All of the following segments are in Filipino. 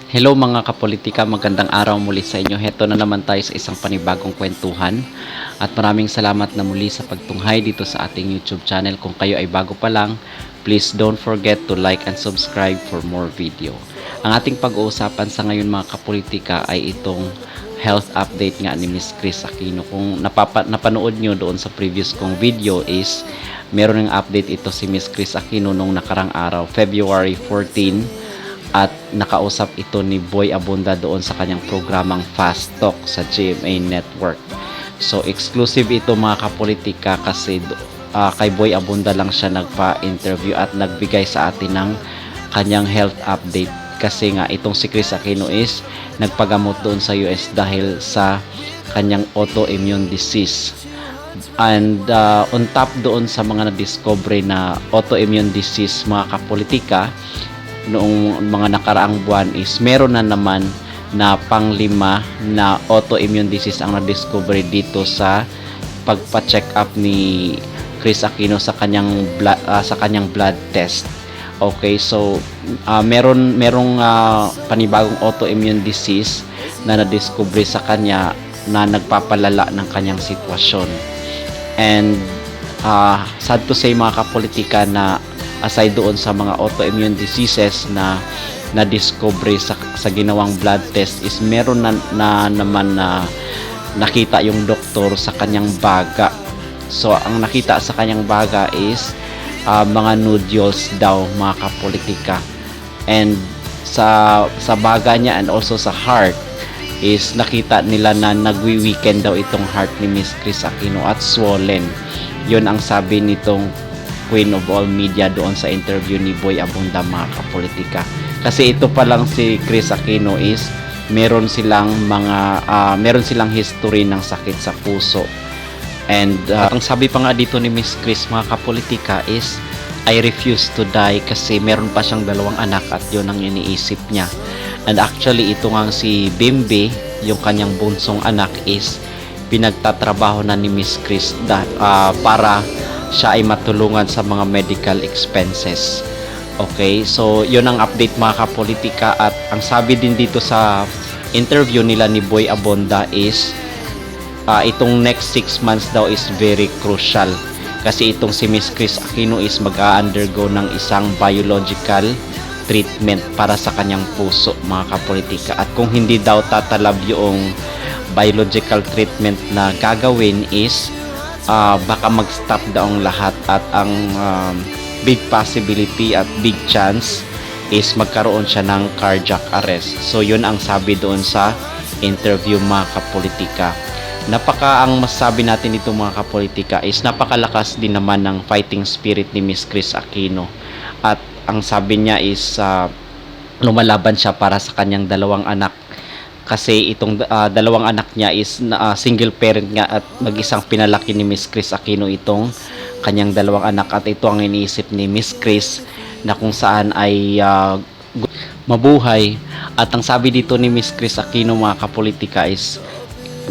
Hello mga kapolitika, magandang araw muli sa inyo. Heto na naman tayo sa isang panibagong kwentuhan at maraming salamat na muli sa pagtunghay dito sa ating YouTube channel. Kung kayo ay bago pa lang, please don't forget to like and subscribe for more video. Ang ating pag-uusapan sa ngayon mga kapolitika ay itong health update nga ni Miss Chris Aquino. Kung napanood nyo doon sa previous kong video is meron ng update ito si Miss Chris Aquino nung nakarang araw, February 14, at nakausap ito ni Boy Abunda doon sa kanyang programang Fast Talk sa GMA Network. So exclusive ito mga kapolitika kasi kay Boy Abunda lang siya nagpa-interview at nagbigay sa atin ng kanyang health update kasi nga itong si Chris Aquino is nagpagamot doon sa US dahil sa kanyang autoimmune disease. And on top doon sa mga na-discover na autoimmune disease mga kapolitika noong mga nakaraang buwan is meron na naman na pang-5 na autoimmune disease ang na-discover dito sa pagpa-check up ni Chris Aquino sa kanyang blood test. Okay, so merong panibagong autoimmune disease na na-discover sa kanya na nagpapalala ng kanyang sitwasyon. And sad to say mga kapolitika na aside doon sa mga autoimmune diseases na na-discover sa ginawang blood test is meron na naman na nakita yung doktor sa kanyang baga. So ang nakita sa kanyang baga is mga nodules daw mga kapolitika. And sa baga niya and also sa heart is nakita nila na nagwi-weaken daw itong heart ni Miss Chris Aquino at swollen. Yun ang sabi nitong Queen of all media doon sa interview ni Boy Abunda mga kapolitika. Kasi ito pa lang si Chris Aquino is meron silang history ng sakit sa puso. And ang sabi pa nga dito ni Miss Chris mga kapolitika is I refuse to die kasi meron pa siyang 2 anak at yun ang iniisip niya. And actually ito nga si Bimbi, yung kanyang bunsong anak is pinagtatrabaho na ni Miss Chris para siya ay matulungan sa mga medical expenses. Okay, so yun ang update mga kapolitika at ang sabi din dito sa interview nila ni Boy Abunda is itong next 6 months daw is very crucial kasi itong si Miss Chris Aquino is mag-undergo ng isang biological treatment para sa kanyang puso mga kapolitika at kung hindi daw tatalab yung biological treatment na gagawin is baka mag-stop daw ang lahat at ang big possibility at big chance is magkaroon siya ng cardiac arrest. So yun ang sabi doon sa interview mga kapolitika. Ang masasabi natin dito mga kapolitika is napakalakas din naman ng fighting spirit ni Miss Chris Aquino at ang sabi niya is lumalaban siya para sa kanyang 2 anak kasi itong 2 anak niya is single parent nga at mag-isang pinalaki ni Miss Chris Aquino itong kanyang 2 anak at ito ang iniisip ni Miss Chris na kung saan ay mabuhay. At ang sabi dito ni Miss Chris Aquino mga kapolitika is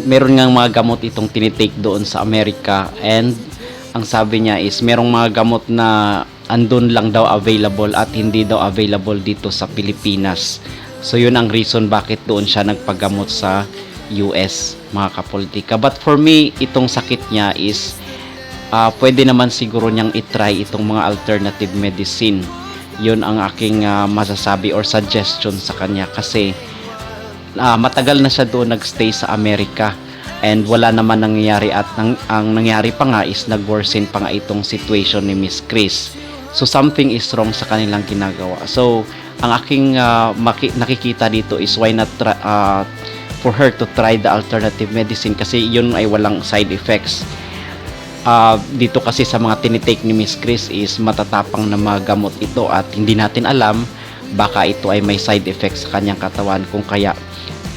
meron ngang mga gamot itong tinitake doon sa Amerika and ang sabi niya is merong mga gamot na andun lang daw available at hindi daw available dito sa Pilipinas. So yun ang reason bakit doon siya nagpagamot sa US mga kapolitika. But for me, itong sakit niya is pwede naman siguro niyang itry itong mga alternative medicine. Yun ang aking masasabi or suggestion sa kanya kasi matagal na siya doon nagstay sa Amerika and wala naman nangyayari at ang nangyari pa nga is nag-worsen pa nga itong situation ni Miss Chris. So something is wrong sa kanilang ginagawa. So ang aking nakikita dito is why not for her to try the alternative medicine kasi yun ay walang side effects. Dito kasi sa mga tinitake ni Miss Chris is matatapang na mga gamot ito at hindi natin alam baka ito ay may side effects sa kanyang katawan kung kaya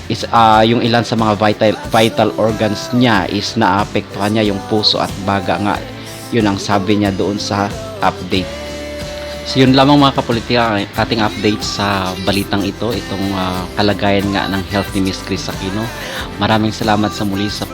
is yung ilan sa mga vital organs niya is naapektuhan niya yung puso at baga nga. Yun ang sabi niya doon sa update. So yun lamang mga kapolitika ating update sa balitang ito, itong kalagayan nga ng health ni Miss Chris Aquino. Maraming salamat sa muli sa